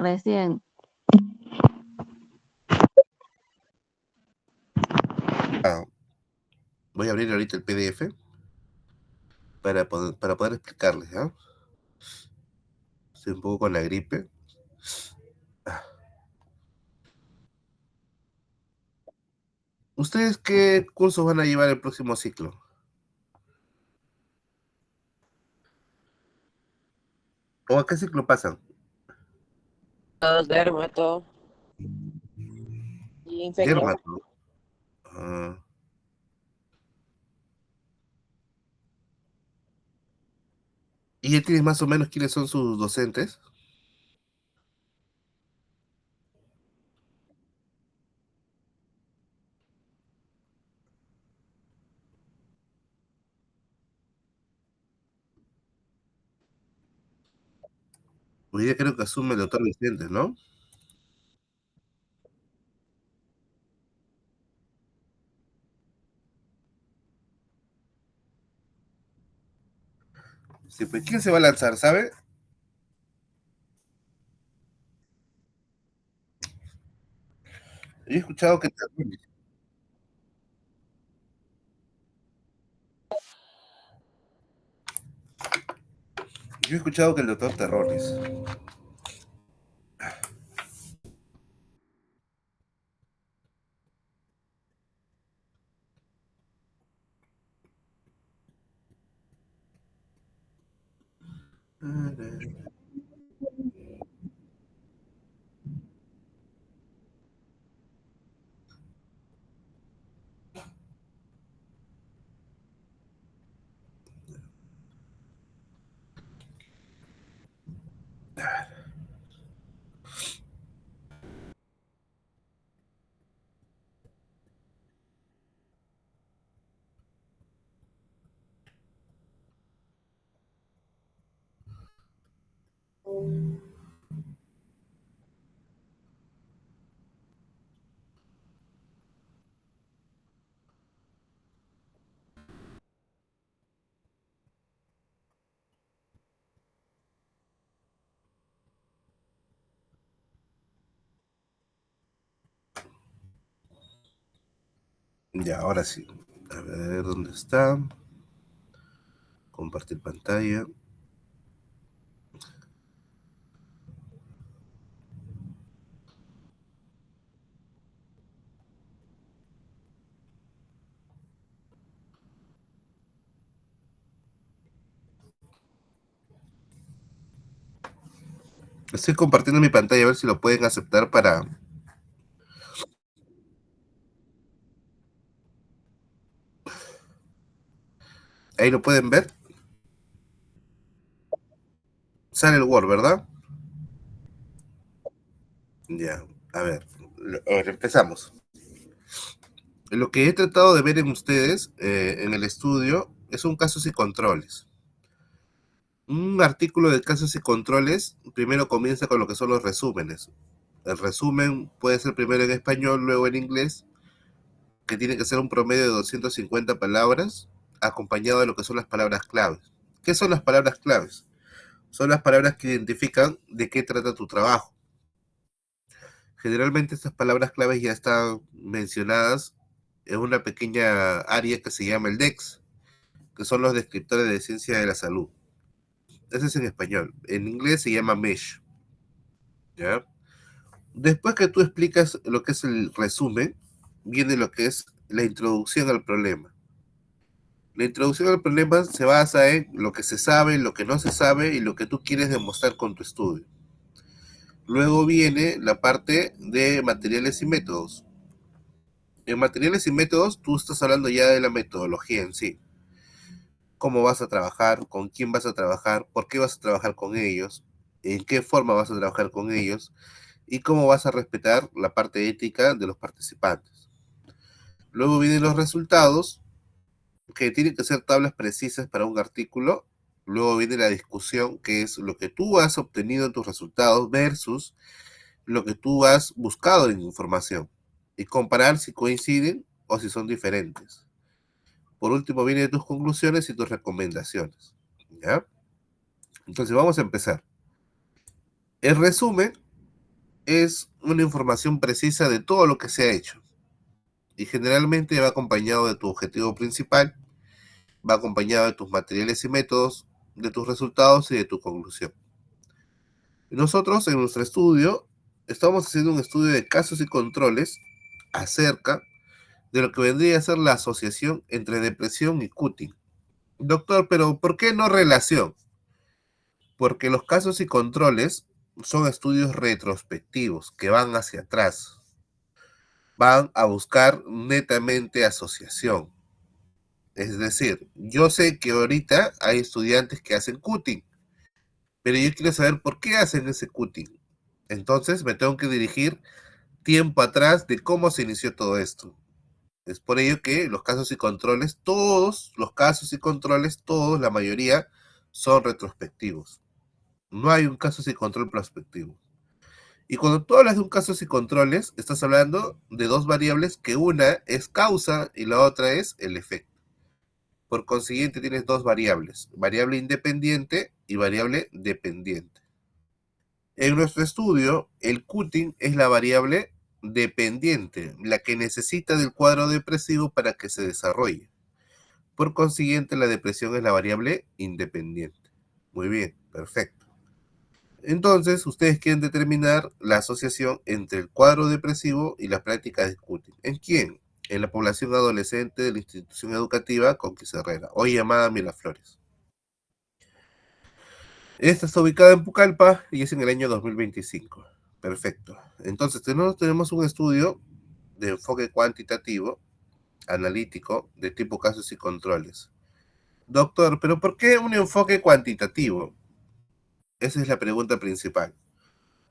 recién. Ah, voy a abrir ahorita el PDF para poder explicarles, ¿ya? Estoy un poco con la gripe. ¿Ustedes qué cursos van a llevar el próximo ciclo? ¿O a qué ciclo pasan? Dermato y infecto. Dermato. Ah, ¿y ya tienes más o menos quiénes son sus docentes? Hoy día creo que asume el doctor Vicente, ¿no? Sí, pues ¿quién se va a lanzar, sabe? Yo he escuchado que el doctor Terrones. Ya, ahora sí. A ver, ¿dónde está? Compartir pantalla. Estoy compartiendo mi pantalla, a ver si lo pueden aceptar para... Ahí lo pueden ver. Sale el Word, ¿verdad? Ya, a ver, empezamos. Lo que he tratado de ver en ustedes, en el estudio, es un casos y controles. Un artículo de casos y controles primero comienza con lo que son los resúmenes. El resumen puede ser primero en español, luego en inglés, que tiene que ser un promedio de 250 palabras, acompañado de lo que son las palabras claves. ¿Qué son las palabras claves? Son las palabras que identifican de qué trata tu trabajo. Generalmente estas palabras claves ya están mencionadas en una pequeña área que se llama el DEX, que son los descriptores de ciencia de la salud. Ese es en español. En inglés se llama MESH. ¿Ya? Después que tú explicas lo que es el resumen, viene lo que es la introducción al problema. La introducción al problema se basa en lo que se sabe, lo que no se sabe y lo que tú quieres demostrar con tu estudio. Luego viene la parte de materiales y métodos. En materiales y métodos tú estás hablando ya de la metodología en sí. Cómo vas a trabajar, con quién vas a trabajar, por qué vas a trabajar con ellos, en qué forma vas a trabajar con ellos y cómo vas a respetar la parte ética de los participantes. Luego vienen los resultados, que tienen que ser tablas precisas para un artículo. Luego viene la discusión, que es lo que tú has obtenido en tus resultados versus lo que tú has buscado en información. Y comparar si coinciden o si son diferentes. Por último, vienen tus conclusiones y tus recomendaciones. ¿Ya? Entonces vamos a empezar. El resumen es una información precisa de todo lo que se ha hecho y generalmente va acompañado de tu objetivo principal, va acompañado de tus materiales y métodos, de tus resultados y de tu conclusión. Y nosotros en nuestro estudio estamos haciendo un estudio de casos y controles acerca de lo que vendría a ser la asociación entre depresión y cutting. Doctor, pero ¿por qué no relación? Porque los casos y controles son estudios retrospectivos que van hacia atrás, van a buscar netamente asociación. Es decir, yo sé que ahorita hay estudiantes que hacen cutting, pero yo quiero saber por qué hacen ese cutting. Entonces me tengo que dirigir tiempo atrás de cómo se inició todo esto. Es por ello que los casos y controles, todos los casos y controles, todos, la mayoría, son retrospectivos. No hay un casos y control prospectivo. Y cuando tú hablas de un casos y controles, estás hablando de dos variables que una es causa y la otra es el efecto. Por consiguiente, tienes dos variables, variable independiente y variable dependiente. En nuestro estudio, el cutting es la variable dependiente, la que necesita del cuadro depresivo para que se desarrolle. Por consiguiente, la depresión es la variable independiente. Muy bien, perfecto. Entonces, ustedes quieren determinar la asociación entre el cuadro depresivo y las prácticas de cutting. ¿En quién? En la población adolescente de la institución educativa Conquista Herrera, hoy llamada Miraflores. Esta está ubicada en Pucallpa y es en el año 2025. Perfecto. Entonces, tenemos un estudio de enfoque cuantitativo, analítico, de tipo casos y controles. Doctor, ¿pero por qué un enfoque cuantitativo? Esa es la pregunta principal.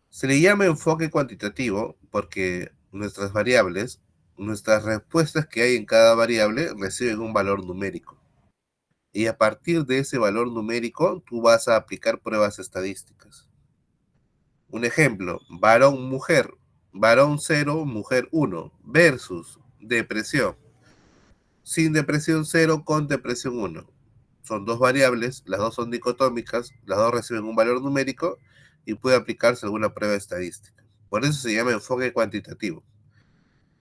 Se le llama enfoque cuantitativo porque nuestras variables, nuestras respuestas que hay en cada variable reciben un valor numérico. Y a partir de ese valor numérico, tú vas a aplicar pruebas estadísticas. Un ejemplo, varón-mujer, varón 0, mujer 1, versus depresión. Sin depresión 0 con depresión 1. Son dos variables, las dos son dicotómicas, las dos reciben un valor numérico y puede aplicarse alguna prueba estadística. Por eso se llama enfoque cuantitativo.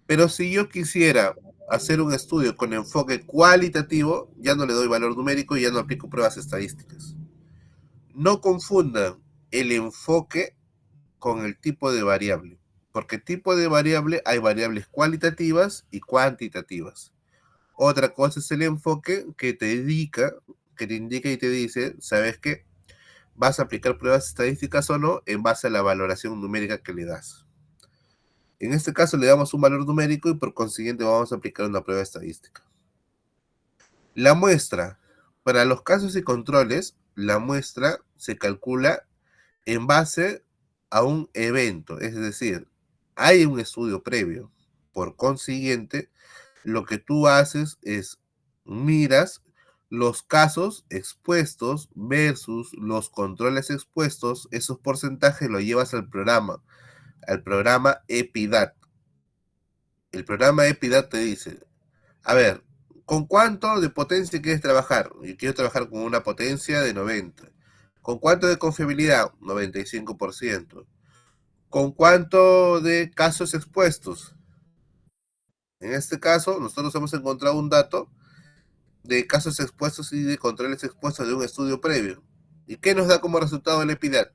Pero si yo quisiera hacer un estudio con enfoque cualitativo, ya no le doy valor numérico y ya no aplico pruebas estadísticas. No confundan el enfoque con el tipo de variable, porque tipo de variable hay variables cualitativas y cuantitativas. Otra cosa es el enfoque que te indica y te dice, ¿sabes qué? Vas a aplicar pruebas estadísticas o no en base a la valoración numérica que le das. En este caso le damos un valor numérico y por consiguiente vamos a aplicar una prueba estadística. La muestra. Para los casos y controles, la muestra se calcula en base a un evento, es decir, hay un estudio previo. Por consiguiente, lo que tú haces es miras los casos expuestos versus los controles expuestos, esos porcentajes los llevas al programa EPIDAT. El programa EPIDAT te dice, a ver, ¿con cuánto de potencia quieres trabajar? Yo quiero trabajar con una potencia de 90. ¿Con cuánto de confiabilidad? 95%. ¿Con cuánto de casos expuestos? En este caso, nosotros hemos encontrado un dato de casos expuestos y de controles expuestos de un estudio previo. ¿Y qué nos da como resultado el EPIDAT?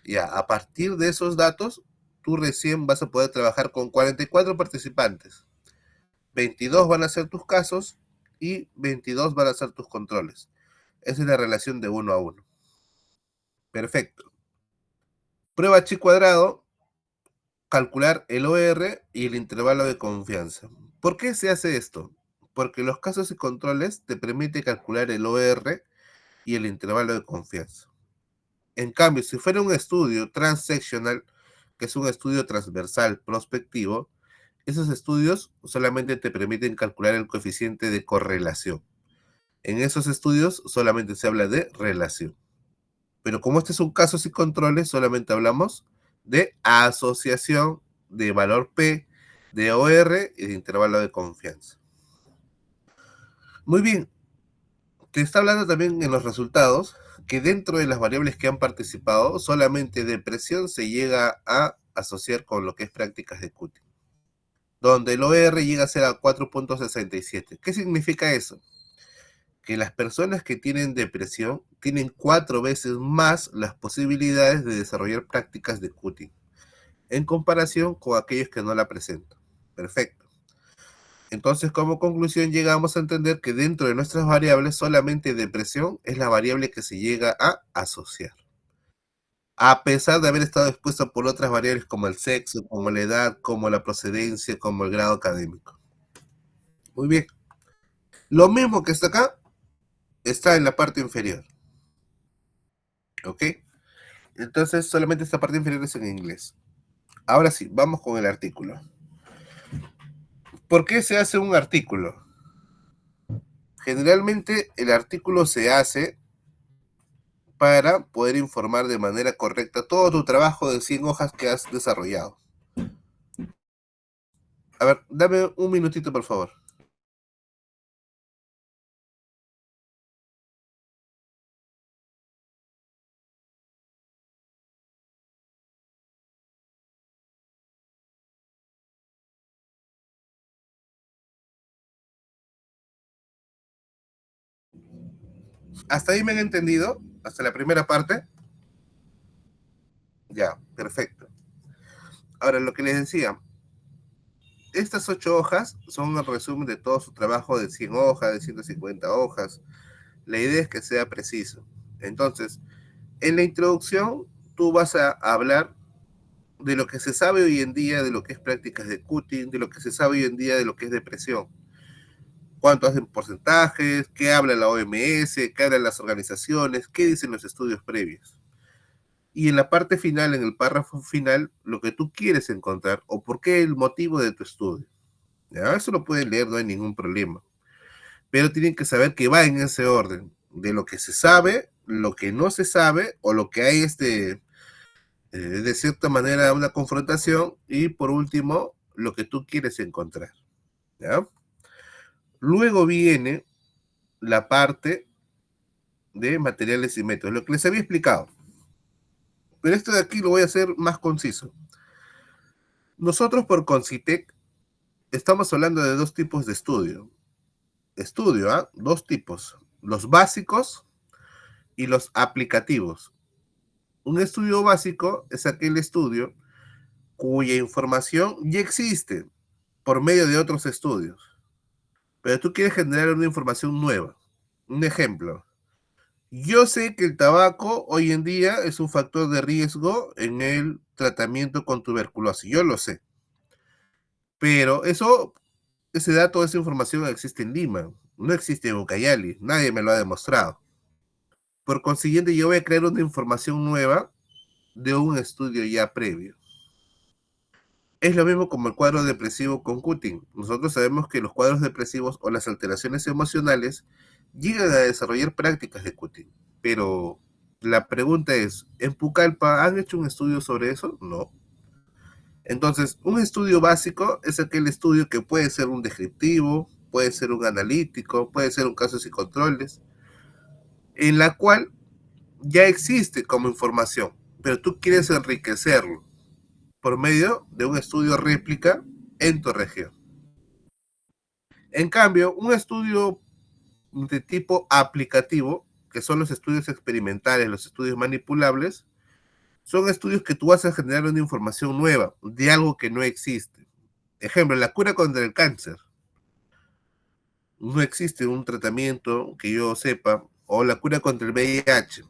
Ya, a partir de esos datos, tú recién vas a poder trabajar con 44 participantes. 22 van a ser tus casos y 22 van a ser tus controles. Esa es la relación de 1 a 1. Perfecto. Prueba chi cuadrado, calcular el OR y el intervalo de confianza. ¿Por qué se hace esto? Porque los casos y controles te permiten calcular el OR y el intervalo de confianza. En cambio, si fuera un estudio transsectional, que es un estudio transversal prospectivo, esos estudios solamente te permiten calcular el coeficiente de correlación. En esos estudios solamente se habla de relación. Pero como este es un caso sin controles, solamente hablamos de asociación de valor P, de OR y de intervalo de confianza. Muy bien, te está hablando también en los resultados que dentro de las variables que han participado, solamente depresión se llega a asociar con lo que es prácticas de Qt, donde el OR llega a ser a 4.67. ¿Qué significa eso? Que las personas que tienen depresión tienen 4 veces más las posibilidades de desarrollar prácticas de Qt en comparación con aquellos que no la presentan. Perfecto. Entonces, como conclusión, llegamos a entender que dentro de nuestras variables, solamente depresión es la variable que se llega a asociar, a pesar de haber estado expuesta por otras variables como el sexo, como la edad, como la procedencia, como el grado académico. Muy bien. Lo mismo que está acá, está en la parte inferior. ¿Ok? Entonces, solamente esta parte inferior es en inglés. Ahora sí, vamos con el artículo. ¿Por qué se hace un artículo? Generalmente el artículo se hace para poder informar de manera correcta todo tu trabajo de 100 hojas que has desarrollado. A ver, dame un minutito, por favor. ¿Hasta ahí me han entendido? ¿Hasta la primera parte? Ya, perfecto. Ahora, lo que les decía, estas 8 hojas son el resumen de todo su trabajo de 100 hojas, de 150 hojas. La idea es que sea preciso. Entonces, en la introducción, tú vas a hablar de lo que se sabe hoy en día de lo que es prácticas de cutting, de lo que se sabe hoy en día de lo que es depresión. Cuánto hacen porcentajes, qué habla la OMS, qué hablan las organizaciones, qué dicen los estudios previos. Y en la parte final, en el párrafo final, lo que tú quieres encontrar o por qué el motivo de tu estudio. ¿Ya? Eso lo pueden leer, no hay ningún problema. Pero tienen que saber que va en ese orden, de lo que se sabe, lo que no se sabe o lo que hay de cierta manera una confrontación y por último, lo que tú quieres encontrar. ¿Ya? Luego viene la parte de materiales y métodos, lo que les había explicado. Pero esto de aquí lo voy a hacer más conciso. Nosotros por Concitec estamos hablando de dos tipos de estudio. Estudio, ¿ah? Dos tipos, los básicos y los aplicativos. Un estudio básico es aquel estudio cuya información ya existe por medio de otros estudios, pero tú quieres generar una información nueva. Un ejemplo, yo sé que el tabaco hoy en día es un factor de riesgo en el tratamiento con tuberculosis, yo lo sé, pero ese dato, esa información existe en Lima, no existe en Ucayali, nadie me lo ha demostrado. Por consiguiente, yo voy a crear una información nueva de un estudio ya previo. Es lo mismo como el cuadro depresivo con Cutting. Nosotros sabemos que los cuadros depresivos o las alteraciones emocionales llegan a desarrollar prácticas de Cutting. Pero la pregunta es, ¿en Pucallpa han hecho un estudio sobre eso? No. Entonces, un estudio básico es aquel estudio que puede ser un descriptivo, puede ser un analítico, puede ser un casos y controles, en la cual ya existe como información, pero tú quieres enriquecerlo por medio de un estudio réplica en tu región. En cambio, un estudio de tipo aplicativo, que son los estudios experimentales, los estudios manipulables, son estudios que tú vas a generar una información nueva de algo que no existe. Ejemplo, la cura contra el cáncer. No existe un tratamiento que yo sepa, o la cura contra el VIH.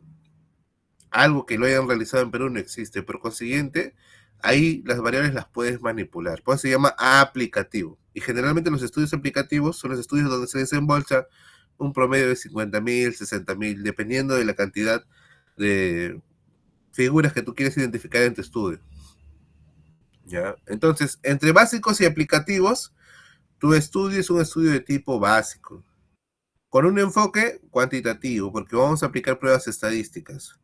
Algo que lo hayan realizado en Perú no existe. Por consiguiente, ahí las variables las puedes manipular. Por eso se llama aplicativo. Y generalmente los estudios aplicativos son los estudios donde se desembolsa un promedio de 50.000, 60.000, dependiendo de la cantidad de figuras que tú quieres identificar en tu estudio. ¿Ya? Entonces, entre básicos y aplicativos, tu estudio es un estudio de tipo básico, con un enfoque cuantitativo, porque vamos a aplicar pruebas estadísticas.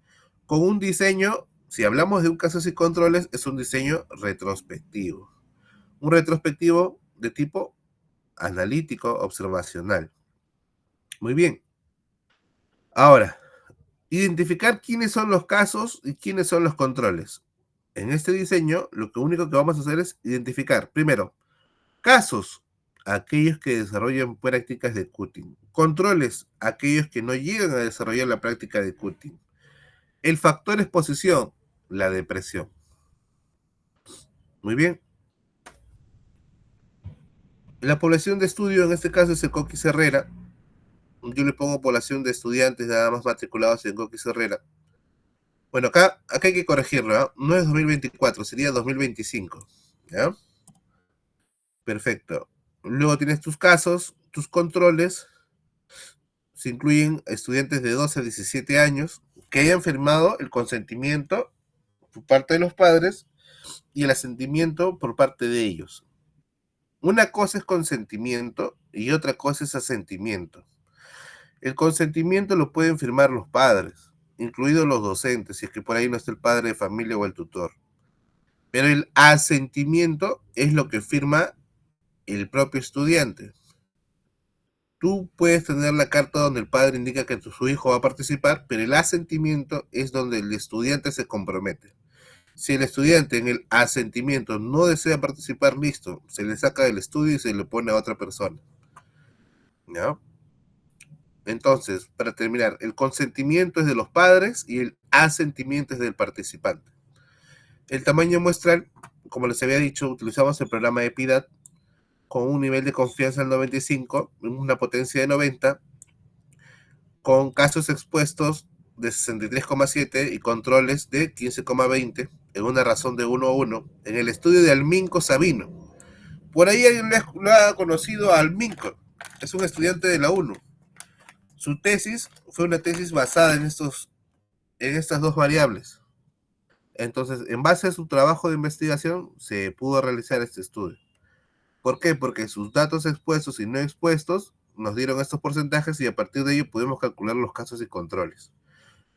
Con un diseño, si hablamos de un casos y controles, es un diseño retrospectivo. Un retrospectivo de tipo analítico, observacional. Muy bien. Ahora, identificar quiénes son los casos y quiénes son los controles. En este diseño, lo único que vamos a hacer es identificar, primero, casos, aquellos que desarrollan prácticas de cutting. Controles, aquellos que no llegan a desarrollar la práctica de cutting. El factor exposición, la depresión. Muy bien. La población de estudio, en este caso es el Coquis Herrera. Yo le pongo población de estudiantes nada más matriculados en Coquis Herrera. Bueno, acá hay que corregirlo, ¿eh? No es 2024, sería 2025. ¿Ya? Perfecto. Luego tienes tus casos, tus controles. Se incluyen estudiantes de 12 a 17 años que hayan firmado el consentimiento por parte de los padres y el asentimiento por parte de ellos. Una cosa es consentimiento y otra cosa es asentimiento. El consentimiento lo pueden firmar los padres, incluidos los docentes, si es que por ahí no está el padre de familia o el tutor. Pero el asentimiento es lo que firma el propio estudiante. Tú puedes tener la carta donde el padre indica que su hijo va a participar, pero el asentimiento es donde el estudiante se compromete. Si el estudiante en el asentimiento no desea participar, listo, se le saca del estudio y se le pone a otra persona. ¿Ya? Entonces, para terminar, el consentimiento es de los padres y el asentimiento es del participante. El tamaño muestral, como les había dicho, utilizamos el programa EPIDAT con un nivel de confianza del 95, una potencia de 90, con casos expuestos de 63,7 y controles de 15,20 en una razón de 1 a 1 en el estudio de Alminco Sabino. Por ahí alguien lo ha conocido a Alminco, es un estudiante de la UNO. Su tesis fue una tesis basada en estas dos variables. Entonces, en base a su trabajo de investigación, se pudo realizar este estudio. ¿Por qué? Porque sus datos expuestos y no expuestos nos dieron estos porcentajes y a partir de ello pudimos calcular los casos y controles,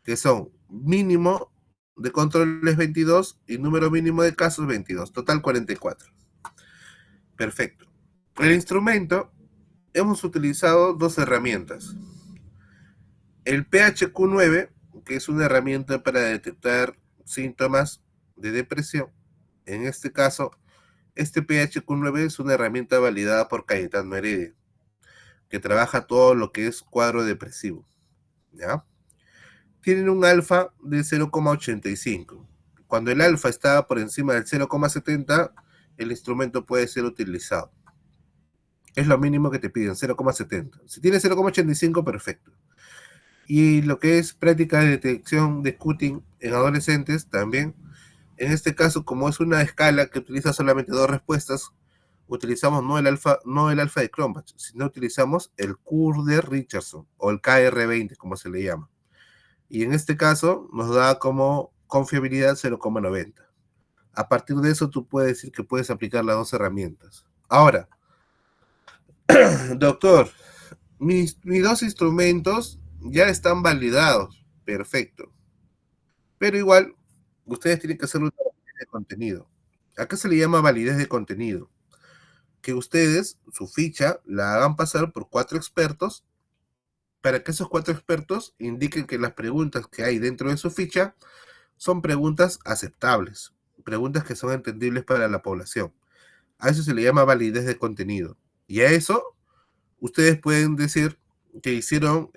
que son mínimo de controles 22 y número mínimo de casos 22, total 44. Perfecto. El instrumento, hemos utilizado dos herramientas. El PHQ-9, que es una herramienta para detectar síntomas de depresión. En este caso, este PHQ-9 es una herramienta validada por Cayetano Heredia, que trabaja todo lo que es cuadro depresivo. ¿Ya? Tienen un alfa de 0,85. Cuando el alfa está por encima del 0,70, el instrumento puede ser utilizado. Es lo mínimo que te piden, 0,70. Si tiene 0,85, perfecto. Y lo que es práctica de detección de cutting en adolescentes también. En este caso, como es una escala que utiliza solamente dos respuestas, utilizamos no el alfa de Cronbach, sino utilizamos el Curve de Richardson o el KR20, como se le llama. Y en este caso nos da como confiabilidad 0,90. A partir de eso tú puedes decir que puedes aplicar las dos herramientas. Ahora, doctor, mis dos instrumentos ya están validados. Perfecto. Pero igual, ustedes tienen que hacer una validez de contenido. Acá se le llama validez de contenido. Que ustedes, su ficha, la hagan pasar por 4 expertos para que esos 4 expertos indiquen que las preguntas que hay dentro de su ficha son preguntas aceptables, preguntas que son entendibles para la población. A eso se le llama validez de contenido. Y a eso ustedes pueden decir que hicieron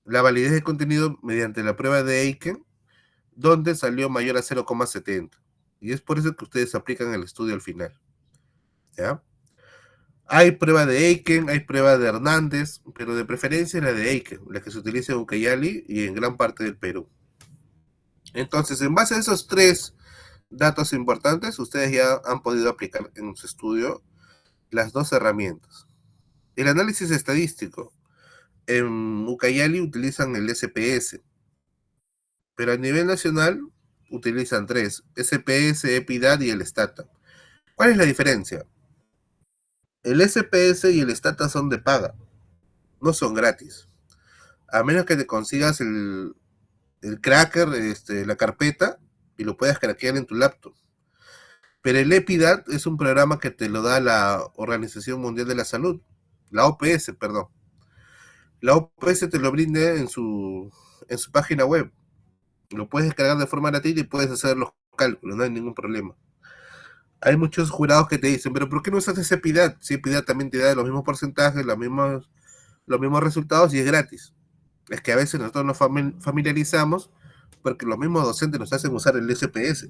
la validez de contenido mediante la prueba de Aiken, donde salió mayor a 0,70. Y es por eso que ustedes aplican el estudio al final. ¿Ya? Hay prueba de Aiken, hay prueba de Hernández, pero de preferencia la de Aiken, la que se utiliza en Ucayali y en gran parte del Perú. Entonces, en base a esos 3 datos importantes, ustedes ya han podido aplicar en su estudio las dos herramientas. El análisis estadístico. En Ucayali utilizan el SPS, pero a nivel nacional utilizan 3, SPS, EPIDAD y el STATA. ¿Cuál es la diferencia? El SPS y el STATA son de paga, no son gratis. A menos que te consigas el cracker, la carpeta, y lo puedas craquear en tu laptop. Pero el EPIDAT es un programa que te lo da la Organización Mundial de la Salud, la OPS, perdón. La OPS te lo brinda en su página web. Lo puedes descargar de forma gratuita y puedes hacer los cálculo, no hay ningún problema. Hay muchos jurados que te dicen, pero ¿por qué no usas ese PIDAT? Si PIDAT también te da los mismos porcentajes, los mismos resultados y es gratis. Es que a veces nosotros nos familiarizamos porque los mismos docentes nos hacen usar el SPS,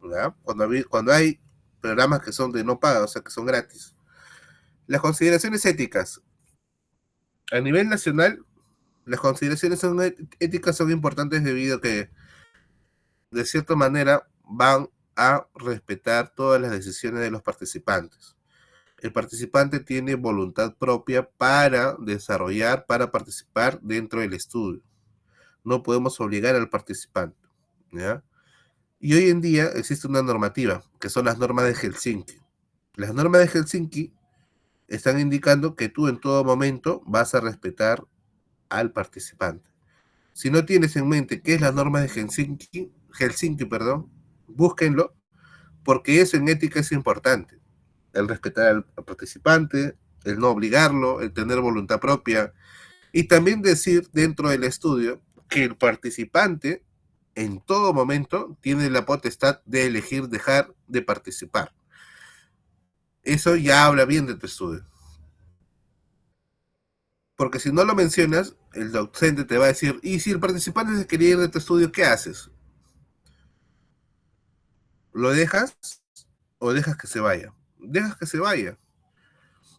¿verdad? Cuando hay programas que son de no paga, o sea, que son gratis. Las consideraciones éticas. A nivel nacional, las consideraciones éticas son importantes debido a que, de cierta manera, van a respetar todas las decisiones de los participantes. El participante tiene voluntad propia para desarrollar, para participar dentro del estudio. No podemos obligar al participante, ¿ya? Y hoy en día existe una normativa, que son las normas de Helsinki. Las normas de Helsinki están indicando que tú en todo momento vas a respetar al participante. Si no tienes en mente qué es la norma de Helsinki, perdón, búsquenlo, porque eso en ética es importante. El respetar al participante, el no obligarlo, el tener voluntad propia, y también decir dentro del estudio que el participante en todo momento tiene la potestad de elegir dejar de participar. Eso ya habla bien de tu estudio. Porque si no lo mencionas, el docente te va a decir, y si el participante se quería ir de tu estudio, ¿qué haces? ¿Lo dejas o dejas que se vaya? Dejas que se vaya,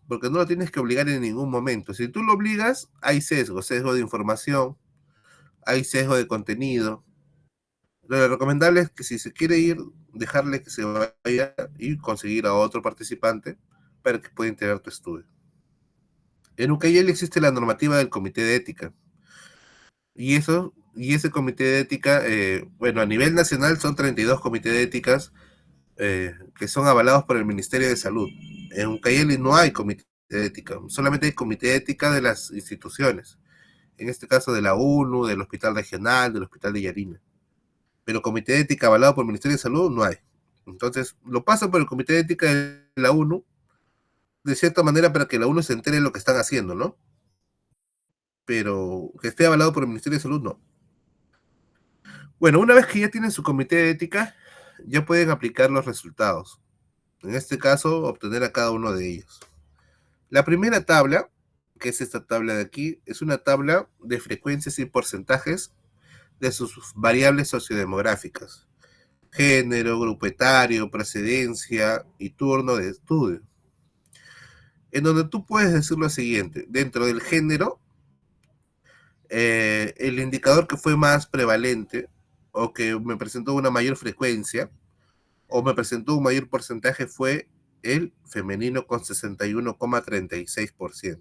porque no lo tienes que obligar en ningún momento. Si tú lo obligas, hay sesgo de información, hay sesgo de contenido. Lo recomendable es que si se quiere ir, dejarle que se vaya y conseguir a otro participante para que pueda integrar tu estudio. En UCAYEL existe la normativa del comité de ética. Y ese comité de ética, bueno, a nivel nacional son 32 comités de éticas que son avalados por el Ministerio de Salud. En UCAYEL no hay comité de ética, solamente hay comité de ética de las instituciones. En este caso de la ONU, del Hospital Regional, del Hospital de Yarina. Pero comité de ética avalado por el Ministerio de Salud no hay. Entonces, lo pasan por el comité de ética de la ONU, de cierta manera para que la ONU se entere de lo que están haciendo, ¿no? Pero que esté avalado por el Ministerio de Salud, no. Bueno, una vez que ya tienen su comité de ética, ya pueden aplicar los resultados. En este caso, obtener a cada uno de ellos. La primera tabla, que es esta tabla de aquí, es una tabla de frecuencias y porcentajes de sus variables sociodemográficas. Género, grupo etario, precedencia y turno de estudio. En donde tú puedes decir lo siguiente, dentro del género, el indicador que fue más prevalente o que me presentó una mayor frecuencia o me presentó un mayor porcentaje fue el femenino con 61,36%.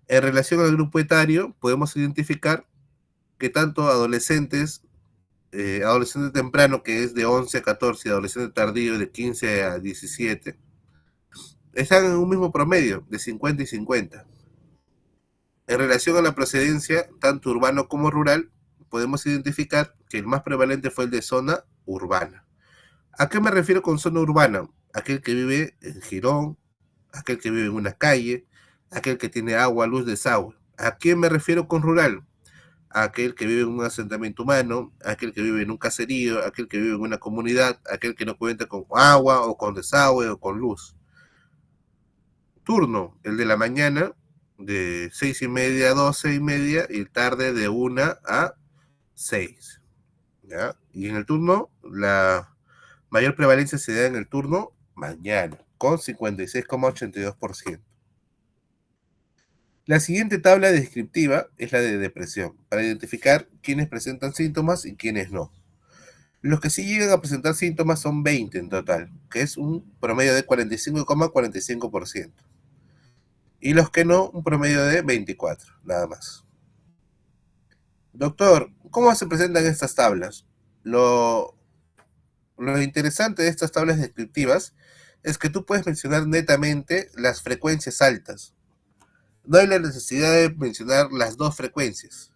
En relación al grupo etario, podemos identificar que tanto adolescente temprano, que es de 11 a 14, y adolescente tardío de 15 a 17, están en un mismo promedio de 50 y 50. En relación a la procedencia, tanto urbano como rural, podemos identificar que el más prevalente fue el de zona urbana. ¿A qué me refiero con zona urbana? Aquel que vive en Girón, aquel que vive en una calle, aquel que tiene agua, luz, desagüe. ¿A qué me refiero con rural? Aquel que vive en un asentamiento humano, aquel que vive en un caserío, aquel que vive en una comunidad, aquel que no cuenta con agua o con desagüe o con luz. Turno, el de la mañana, de 6:30 a 12:30 y tarde de 1 a 6. ¿Ya? Y en el turno, la mayor prevalencia se da en el turno mañana, con 56,82%. La siguiente tabla descriptiva es la de depresión, para identificar quiénes presentan síntomas y quiénes no. Los que sí llegan a presentar síntomas son 20 en total, que es un promedio de 45,45%. Y los que no, un promedio de 24, nada más. Doctor, ¿cómo se presentan estas tablas? Lo interesante de estas tablas descriptivas es que tú puedes mencionar netamente las frecuencias altas. No hay la necesidad de mencionar las dos frecuencias.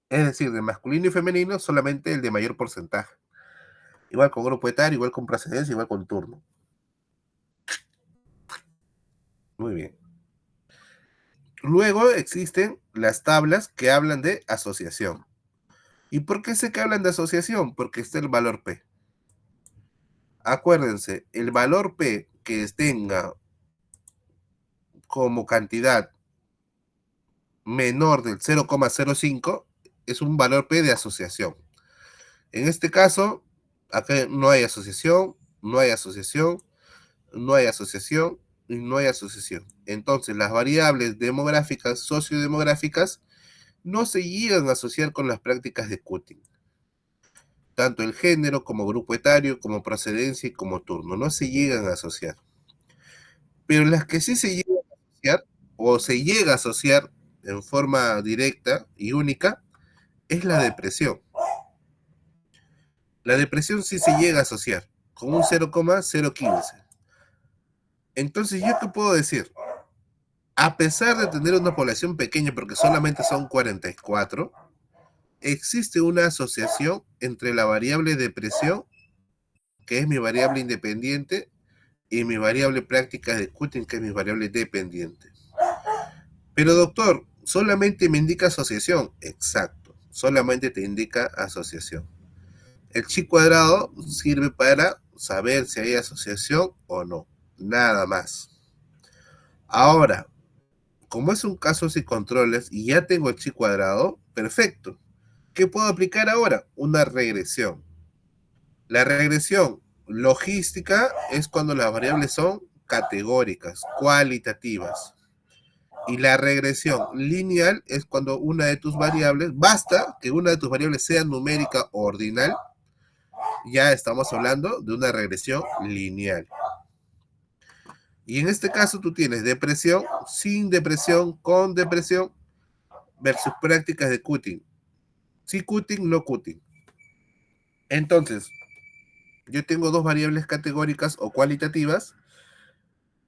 Es decir, de masculino y femenino, solamente el de mayor porcentaje. Igual con grupo etario, igual con procedencia, igual con turno. Muy bien. Luego existen las tablas que hablan de asociación. ¿Y por qué sé que hablan de asociación? Porque está el valor P. Acuérdense, el valor P que tenga como cantidad menor del 0,05 es un valor P de asociación. En este caso, acá no hay asociación, no hay asociación, no hay asociación y no hay asociación. Entonces, las variables demográficas, sociodemográficas, no se llegan a asociar con las prácticas de Cutting. Tanto el género como grupo etario, como procedencia y como turno, no se llegan a asociar. Pero las que sí se llegan a asociar, o se llega a asociar en forma directa y única, es la depresión. La depresión sí se llega a asociar con un 0,015. Entonces, ¿yo qué puedo decir? A pesar de tener una población pequeña, porque solamente son 44, existe una asociación entre la variable depresión, que es mi variable independiente, y mi variable práctica de Cutting, que es mi variable dependiente. Pero doctor, solamente me indica asociación. Exacto, solamente te indica asociación. El chi cuadrado sirve para saber si hay asociación o no. Nada más. Ahora, como es un caso sin controles y ya tengo el chi cuadrado, perfecto. ¿Qué puedo aplicar ahora? Una regresión. La regresión logística es cuando las variables son categóricas, cualitativas. Y la regresión lineal es cuando una de tus variables, basta que una de tus variables sea numérica o ordinal, ya estamos hablando de una regresión lineal. Y en este caso tú tienes depresión, sin depresión, con depresión, versus prácticas de Cutting. Sí Cutting, no Cutting. Entonces, yo tengo dos variables categóricas o cualitativas,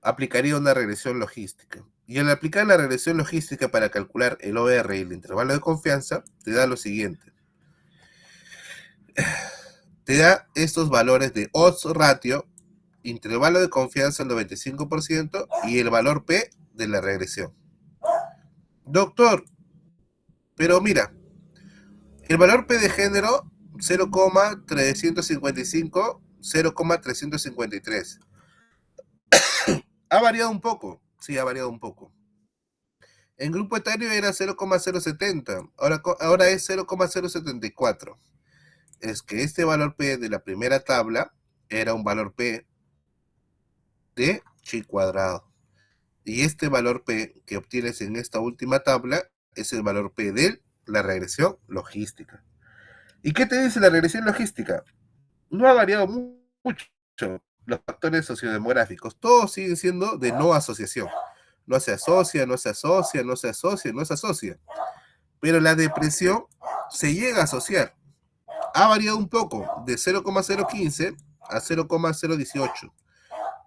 aplicaría una regresión logística. Y al aplicar la regresión logística para calcular el OR y el intervalo de confianza, te da lo siguiente. Te da estos valores de odds ratio, intervalo de confianza al 95% y el valor P de la regresión. Doctor, pero mira, el valor P de género 0,355, 0,353. Ha variado un poco, sí, ha variado un poco. En grupo etario era 0,070, ahora es 0,074. Es que este valor P de la primera tabla era un valor P de chi cuadrado. Y este valor P que obtienes en esta última tabla es el valor P de la regresión logística. ¿Y qué te dice la regresión logística? No ha variado mucho los factores sociodemográficos. Todos siguen siendo de no asociación. No se asocia, no se asocia, no se asocia, no se asocia. Pero la depresión se llega a asociar. Ha variado un poco, de 0,015 a 0,018,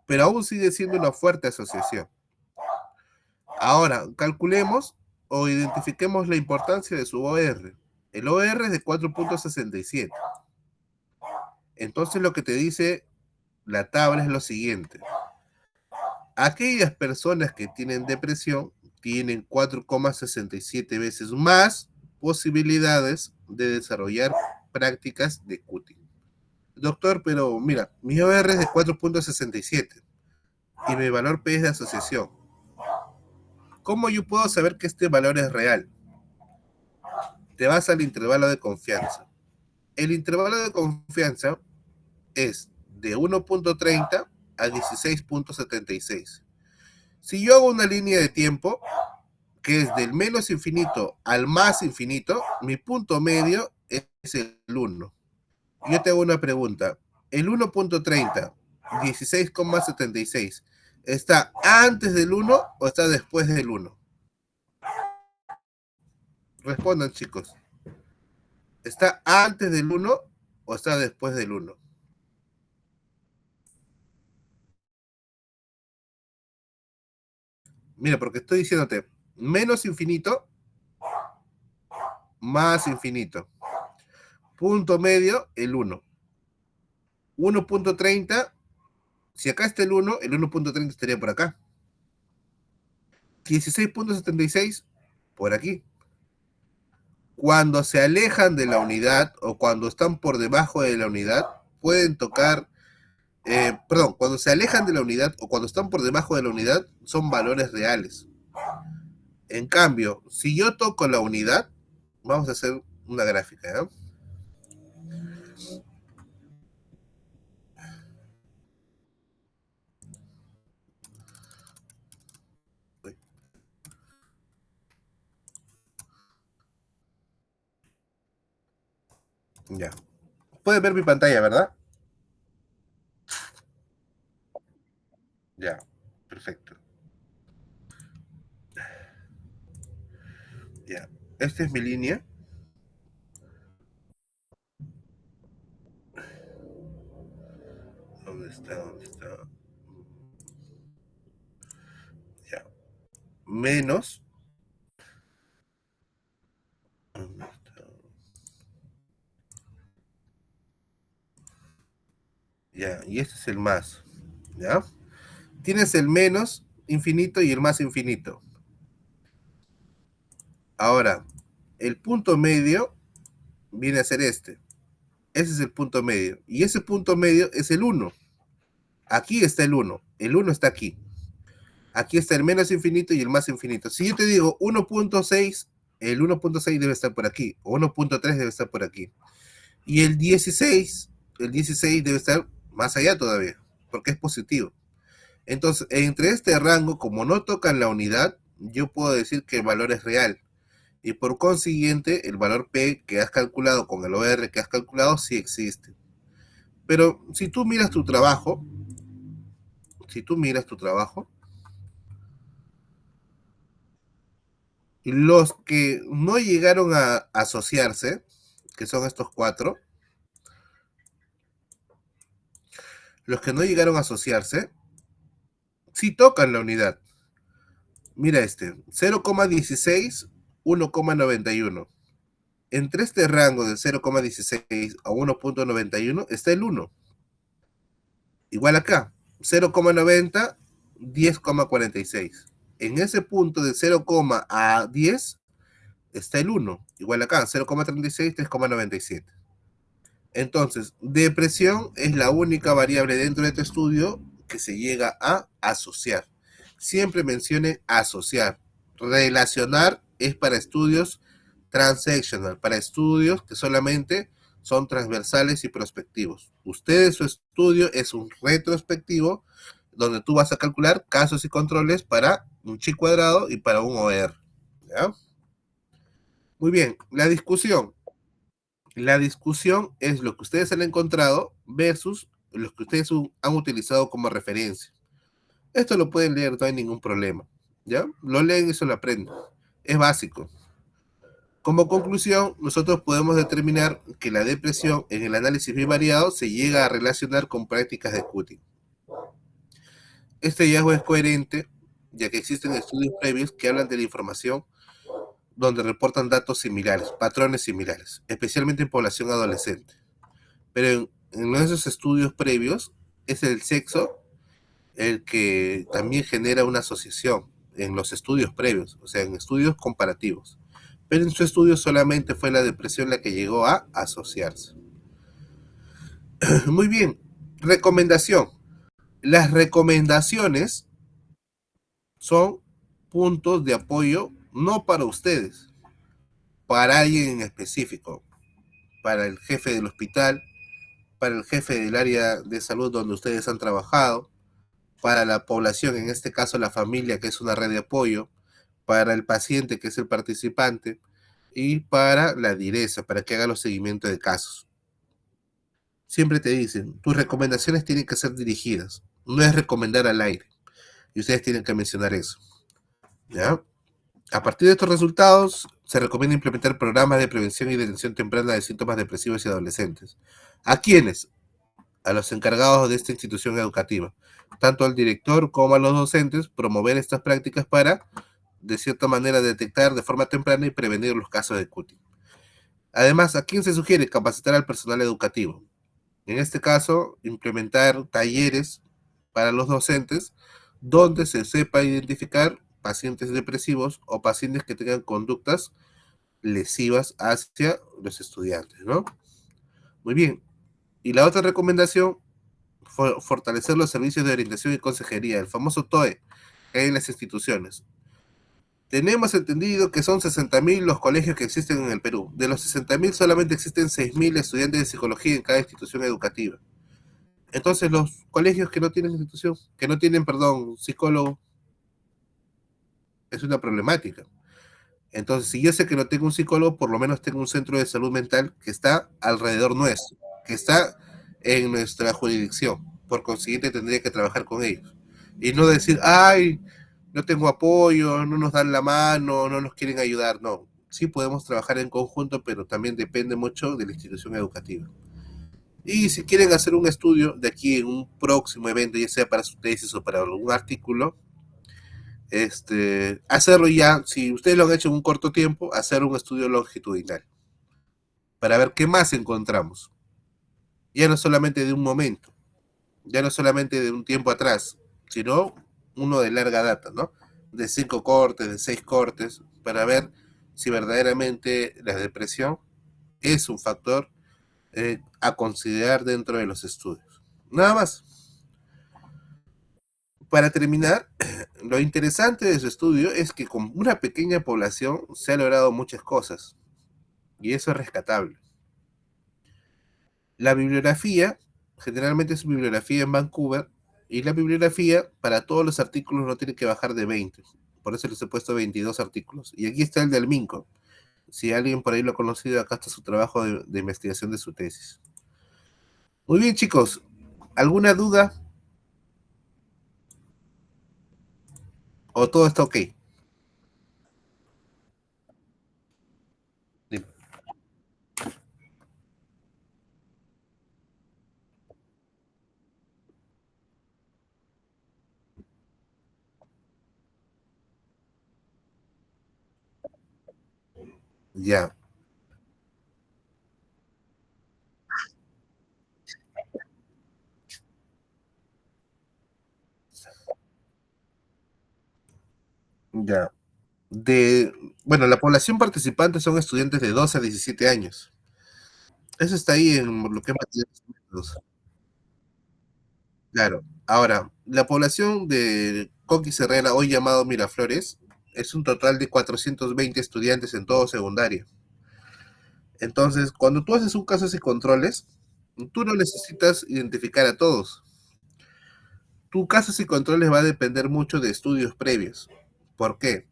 pero aún sigue siendo una fuerte asociación. Ahora, calculemos o identifiquemos la importancia de su OR. El OR es de 4,67. Entonces lo que te dice la tabla es lo siguiente. Aquellas personas que tienen depresión tienen 4,67 veces más posibilidades de desarrollar prácticas de Cutting. Doctor, pero mira, mi OR es de 4,67 y mi valor P es de asociación. ¿Cómo yo puedo saber que este valor es real? Te vas al intervalo de confianza. El intervalo de confianza es de 1,30 a 16,76. Si yo hago una línea de tiempo que es del menos infinito al más infinito, mi punto medio es el 1. Yo te hago una pregunta. El 1,30, 16,76, ¿está antes del 1 o está después del 1? Respondan, chicos. ¿Está antes del 1 o está después del 1? Mira, porque estoy diciéndote menos infinito, más infinito. Punto medio, el 1. 1,30, si acá está el 1,30 estaría por acá. 16,76 por aquí. Cuando se alejan de la unidad o cuando están por debajo de la unidad, pueden tocar, perdón, cuando se alejan de la unidad o cuando están por debajo de la unidad, son valores reales. En cambio, si yo toco la unidad, vamos a hacer una gráfica, ¿ya? Ya. Pueden ver mi pantalla, ¿verdad? Ya, perfecto. Ya. Esta es mi línea. ¿Dónde está? ¿Dónde está? Ya. Menos. ¿Dónde está? Ya. Y este es el más. ¿Ya? Tienes el menos infinito y el más infinito. Ahora, el punto medio viene a ser este. Ese es el punto medio. Y ese punto medio es el uno. Aquí está el uno. El uno está aquí. Aquí está el menos infinito y el más infinito. Si yo te digo 1.6, el 1.6 debe estar por aquí. O 1.3 debe estar por aquí. Y el 16 debe estar más allá todavía, porque es positivo. Entonces, entre este rango, como no tocan la unidad, yo puedo decir que el valor es real. Y por consiguiente, el valor P que has calculado con el OR que has calculado sí existe. Pero si tú miras tu trabajo, los que no llegaron a asociarse, que son estos cuatro, los que no llegaron a asociarse, sí tocan la unidad. Mira este, 0,16, 1,91. Entre este rango de 0,16 a 1,91 está el 1. Igual acá, 0,90, 10,46. En ese punto de 0, a 10 está el 1. Igual acá, 0,36, 3,97. Entonces, depresión es la única variable dentro de este estudio que se llega a asociar. Siempre mencione asociar. Relacionar es para estudios transactional, para estudios que solamente son transversales y prospectivos. Ustedes, su estudio es un retrospectivo donde tú vas a calcular casos y controles para un chi cuadrado y para un OR. ¿Ya? Muy bien, la discusión. La discusión es lo que ustedes han encontrado versus lo que ustedes han utilizado como referencia. Esto lo pueden leer, no hay ningún problema. ¿Ya? Lo leen y se lo aprenden. Es básico. Como conclusión, nosotros podemos determinar que la depresión en el análisis bivariado se llega a relacionar con prácticas de cutting. Este hallazgo es coherente, ya que existen estudios previos que hablan de la información donde reportan datos similares, patrones similares, especialmente en población adolescente. Pero en esos estudios previos es el sexo el que también genera una asociación en los estudios previos, o sea, en estudios comparativos. Pero en su estudio solamente fue la depresión la que llegó a asociarse. Muy bien, recomendación. Las recomendaciones son puntos de apoyo no para ustedes, para alguien en específico, para el jefe del hospital, para el jefe del área de salud donde ustedes han trabajado, para la población, en este caso la familia, que es una red de apoyo, para el paciente, que es el participante, y para la direza, para que haga los seguimientos de casos. Siempre te dicen, tus recomendaciones tienen que ser dirigidas, no es recomendar al aire, y ustedes tienen que mencionar eso. ¿Ya? A partir de estos resultados, se recomienda implementar programas de prevención y detención temprana de síntomas depresivos y adolescentes. ¿A quiénes? A los encargados de esta institución educativa, tanto al director como a los docentes, promover estas prácticas para, de cierta manera, detectar de forma temprana y prevenir los casos de cutting. Además, ¿a quién se sugiere capacitar al personal educativo? En este caso, implementar talleres para los docentes donde se sepa identificar pacientes depresivos o pacientes que tengan conductas lesivas hacia los estudiantes, ¿no? Muy bien. Y la otra recomendación, fortalecer los servicios de orientación y consejería, el famoso TOE, que hay en las instituciones. Tenemos entendido que son 60.000 los colegios que existen en el Perú. De los 60.000 solamente existen 6.000 estudiantes de psicología en cada institución educativa. Entonces los colegios que no tienen institución, que no tienen, perdón, psicólogo, es una problemática. Entonces, si yo sé que no tengo un psicólogo, por lo menos tengo un centro de salud mental que está alrededor nuestro, que está en nuestra jurisdicción. Por consiguiente, tendría que trabajar con ellos. Y no decir, ay, no tengo apoyo, no nos dan la mano, no nos quieren ayudar. No, sí podemos trabajar en conjunto, pero también depende mucho de la institución educativa. Y si quieren hacer un estudio de aquí en un próximo evento, ya sea para su tesis o para algún artículo, hacerlo ya, si ustedes lo han hecho en un corto tiempo, hacer un estudio longitudinal para ver qué más encontramos. Ya no solamente de un momento, ya no solamente de un tiempo atrás, sino uno de larga data, ¿no? De 5 cortes, de 6 cortes, para ver si verdaderamente la depresión es un factor a considerar dentro de los estudios. Nada más. Para terminar, lo interesante de su estudio es que con una pequeña población se ha logrado muchas cosas, y eso es rescatable. La bibliografía, generalmente es bibliografía en Vancouver, y la bibliografía para todos los artículos no tiene que bajar de 20. Por eso les he puesto 22 artículos. Y aquí está el del Minco. Si alguien por ahí lo ha conocido, acá está su trabajo de investigación de su tesis. Muy bien, chicos. ¿Alguna duda? ¿O todo está ok? Ya, ya. De, bueno, la población participante son estudiantes de 12 a 17 años. Eso está ahí en lo que es materiales y métodos. Claro. Ahora, la población de Coquis Herrera, hoy llamado Miraflores, es un total de 420 estudiantes en todo secundario. Entonces, cuando tú haces un casos y controles, tú no necesitas identificar a todos. Tu casos y controles va a depender mucho de estudios previos. ¿Por qué?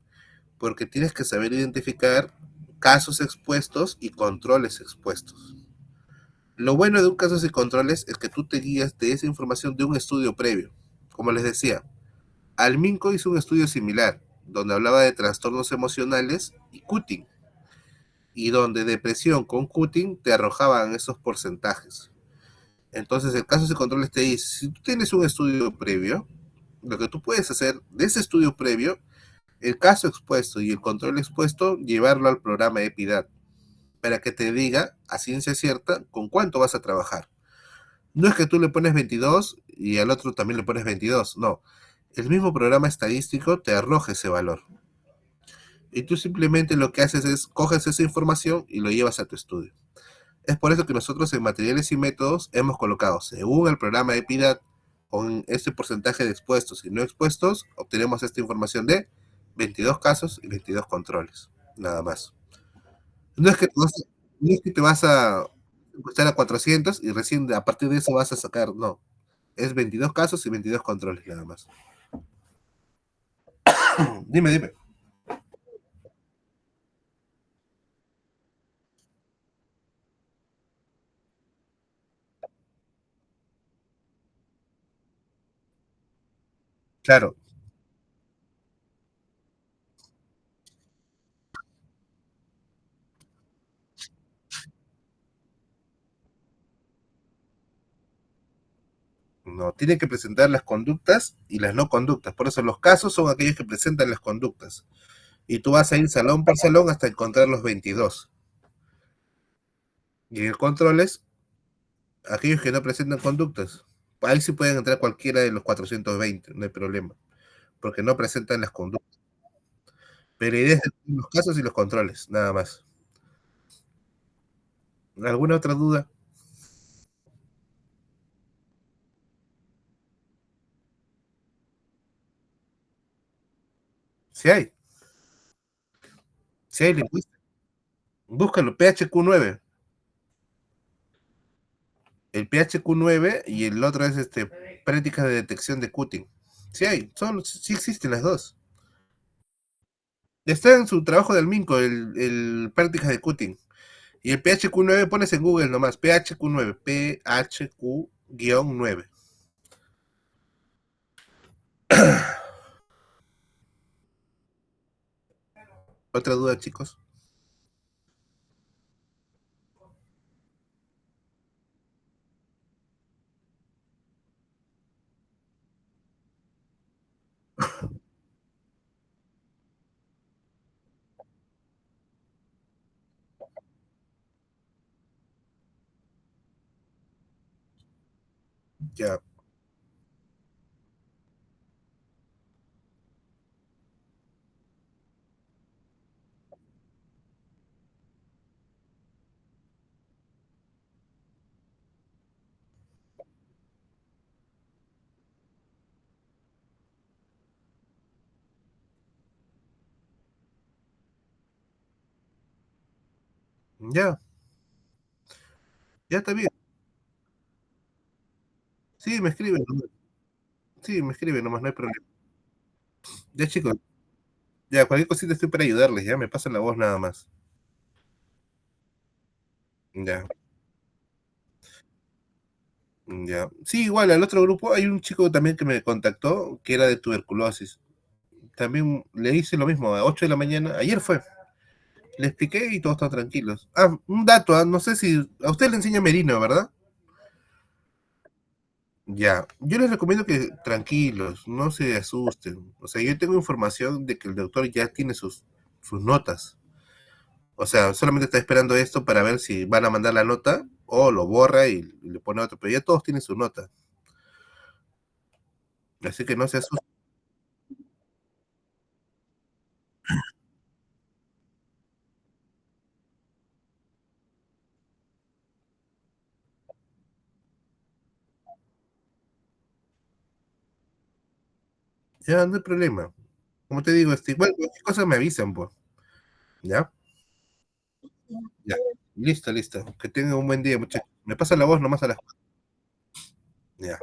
Porque tienes que saber identificar casos expuestos y controles expuestos. Lo bueno de un casos y controles es que tú te guías de esa información de un estudio previo. Como les decía, Alminco hizo un estudio similar, donde hablaba de trastornos emocionales y cutting, y donde depresión con cutting te arrojaban esos porcentajes. Entonces, el caso de controles te dice, si tú tienes un estudio previo, lo que tú puedes hacer de ese estudio previo, el caso expuesto y el control expuesto, llevarlo al programa EPIDAT, para que te diga a ciencia cierta con cuánto vas a trabajar. No es que tú le pones 22 y al otro también le pones 22, no. El mismo programa estadístico te arroja ese valor. Y tú simplemente lo que haces es coges esa información y lo llevas a tu estudio. Es por eso que nosotros en materiales y métodos hemos colocado, según el programa de EPIDAT, con este porcentaje de expuestos y no expuestos, obtenemos esta información de 22 casos y 22 controles, nada más. No es que no es que te vas a encuestar a 400 y recién a partir de eso vas a sacar, no. Es 22 casos y 22 controles, nada más. Dime, dime. Claro, no, tiene que presentar las conductas y las no conductas. Por eso los casos son aquellos que presentan las conductas. Y tú vas a ir salón por salón hasta encontrar los 22. Y el control es aquellos que no presentan conductas. Ahí sí pueden entrar cualquiera de los 420, no hay problema, porque no presentan las conductas. Pero la idea es los casos y los controles, nada más. ¿Alguna otra duda? Si hay, si hay lingüística. Búscalo, PHQ9. El PHQ9 y el otro es prácticas de detección de Qt. Sí hay, sí existen las dos. Está en su trabajo del Minco, el prácticas de Qt. Y el PHQ9 pones en Google nomás, PHQ9, PHQ-9. ¿Otra duda, chicos? Ya, ya, ya está bien. Sí, me escriben nomás. Sí, me escriben nomás, no hay problema. Ya, chicos, ya, cualquier cosita estoy para ayudarles, ya, me pasan la voz nada más. Ya, ya. Sí, igual, al otro grupo hay un chico también que me contactó que era de tuberculosis. También le hice lo mismo, a 8 de la mañana, ayer fue. Le expliqué y todos están tranquilos. Ah, un dato, no sé si a usted le enseña Merino, ¿verdad? Ya, yo les recomiendo que tranquilos, no se asusten. O sea, yo tengo información de que el doctor ya tiene sus notas. O sea, solamente está esperando esto para ver si van a mandar la nota o lo borra y le pone otro, pero ya todos tienen su nota. Así que no se asusten, ya no hay problema. Como te digo, igual cualquier cosa me avisan, pues. ¿Ya? Ya. Listo, listo. Que tengan un buen día, muchachos. Me pasa la voz nomás a las... Ya.